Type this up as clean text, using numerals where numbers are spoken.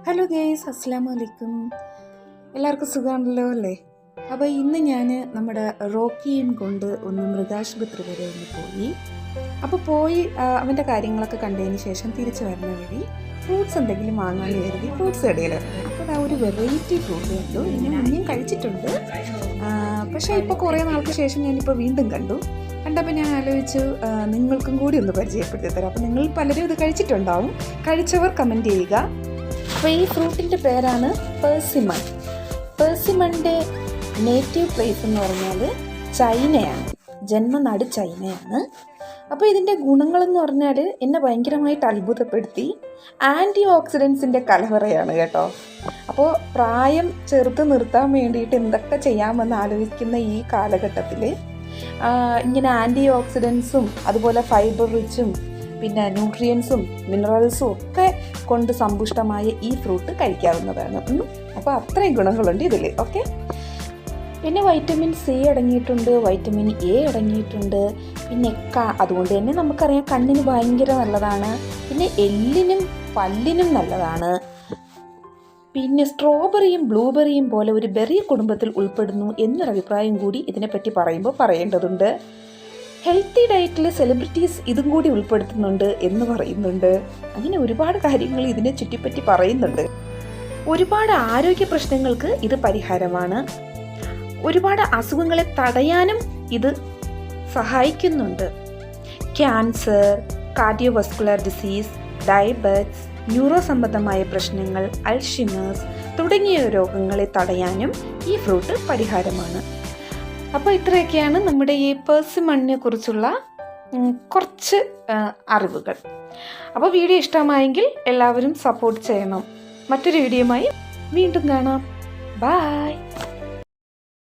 Hello guys, അസ്സലാമു അലൈക്കും. എല്ലാവർക്കും സുഖമാണല്ലോ അല്ലേ? അപ്പോൾ ഇന്ന് ഞാൻ നമ്മുടെ റോക്കിയും കൊണ്ട് ഒന്ന് മൃഗാശുപത്രി വരെ ഒന്ന് പോയി അവൻ്റെ കാര്യങ്ങളൊക്കെ കണ്ടതിന് ശേഷം തിരിച്ചു വരുന്ന വഴി ഫ്രൂട്ട്സ് എന്തെങ്കിലും വാങ്ങാൻ കരുതി ഫ്രൂട്ട്സ് കടയിൽ. അപ്പോൾ ആ ഒരു വെറൈറ്റി ഫ്രൂട്ട് കണ്ടു. ഞാൻ കഴിച്ചിട്ടുണ്ട്, പക്ഷേ ഇപ്പോൾ കുറേ നാൾക്ക് ശേഷം ഞാനിപ്പോൾ വീണ്ടും കണ്ടപ്പോൾ ഞാൻ ആലോചിച്ചു നിങ്ങൾക്കും കൂടി ഒന്ന് പരിചയപ്പെടുത്തി തരാം. അപ്പോൾ നിങ്ങൾ പലരും ഇത് കഴിച്ചിട്ടുണ്ടാവും. കഴിച്ചവർ കമൻറ്റ് ചെയ്യുക. അപ്പോൾ ഈ ഫ്രൂട്ടിൻ്റെ പേരാണ് പെർസിമൺ. പെർസിമണിൻ്റെ നേറ്റീവ് പ്ലേസ് എന്ന് പറഞ്ഞാൽ ചൈനയാണ്, ജന്മനാട് ചൈനയാണ്. അപ്പോൾ ഇതിൻ്റെ ഗുണങ്ങളെന്ന് പറഞ്ഞാൽ എന്നെ ഭയങ്കരമായിട്ട് അത്ഭുതപ്പെടുത്തി. ആൻറ്റി ഓക്സിഡൻസിൻ്റെ കലവറയാണ് കേട്ടോ. അപ്പോൾ പ്രായം ചെറുത്ത് നിർത്താൻ വേണ്ടിയിട്ട് എന്തൊക്കെ ചെയ്യാമെന്ന് ആലോചിക്കുന്ന ഈ കാലഘട്ടത്തിൽ ഇങ്ങനെ ആൻറ്റി ഓക്സിഡൻസും അതുപോലെ ഫൈബർ റിച്ചും പിന്നെ ന്യൂട്രിയൻസും മിനറൽസും ഒക്കെ കൊണ്ട് സമ്പുഷ്ടമായ ഈ ഫ്രൂട്ട് കഴിക്കാവുന്നതാണ്. അപ്പോൾ അത്രയും ഗുണങ്ങളുണ്ട് ഇതിൽ. ഓക്കെ, പിന്നെ വൈറ്റമിൻ സി അടങ്ങിയിട്ടുണ്ട്, വൈറ്റമിൻ എ അടങ്ങിയിട്ടുണ്ട്, പിന്നെ അതുകൊണ്ട് തന്നെ നമുക്കറിയാം കണ്ണിന് ഭയങ്കര നല്ലതാണ്, പിന്നെ എല്ലിനും പല്ലിനും നല്ലതാണ്. പിന്നെ സ്ട്രോബെറിയും ബ്ലൂബെറിയും പോലെ ഒരു ബെറി കുടുംബത്തിൽ ഉൾപ്പെടുന്നു എന്നൊരഭിപ്രായം കൂടി ഇതിനെപ്പറ്റി പറയേണ്ടതുണ്ട്. ഹെൽത്തി ഡയറ്റിൽ സെലിബ്രിറ്റീസ് ഇതും കൂടി ഉൾപ്പെടുത്തുന്നുണ്ട് എന്ന് പറയുന്നുണ്ട്. അങ്ങനെ ഒരുപാട് കാര്യങ്ങൾ ഇതിനെ ചുറ്റിപ്പറ്റി പറയുന്നുണ്ട്. ഒരുപാട് ആരോഗ്യ പ്രശ്നങ്ങൾക്ക് ഇത് പരിഹാരമാണ്. ഒരുപാട് അസുഖങ്ങളെ തടയാനും ഇത് സഹായിക്കുന്നുണ്ട്. ക്യാൻസർ, കാർഡിയോവസ്കുലർ ഡിസീസ്, ഡയബറ്റിസ്, ന്യൂറോ സംബന്ധമായ പ്രശ്നങ്ങൾ, അൽഷിമേഴ്സ് തുടങ്ങിയ രോഗങ്ങളെ തടയാനും ഈ ഫ്രൂട്ട് പരിഹാരമാണ്. അപ്പോൾ ഇത്രയൊക്കെയാണ് നമ്മുടെ ഈ പെർസിമണിനെ കുറിച്ചുള്ള കുറച്ച് അറിവുകൾ. അപ്പോൾ വീഡിയോ ഇഷ്ടമായെങ്കിൽ എല്ലാവരും സപ്പോർട്ട് ചെയ്യണം. മറ്റൊരു വീഡിയോയുമായി വീണ്ടും കാണാം. ബൈ.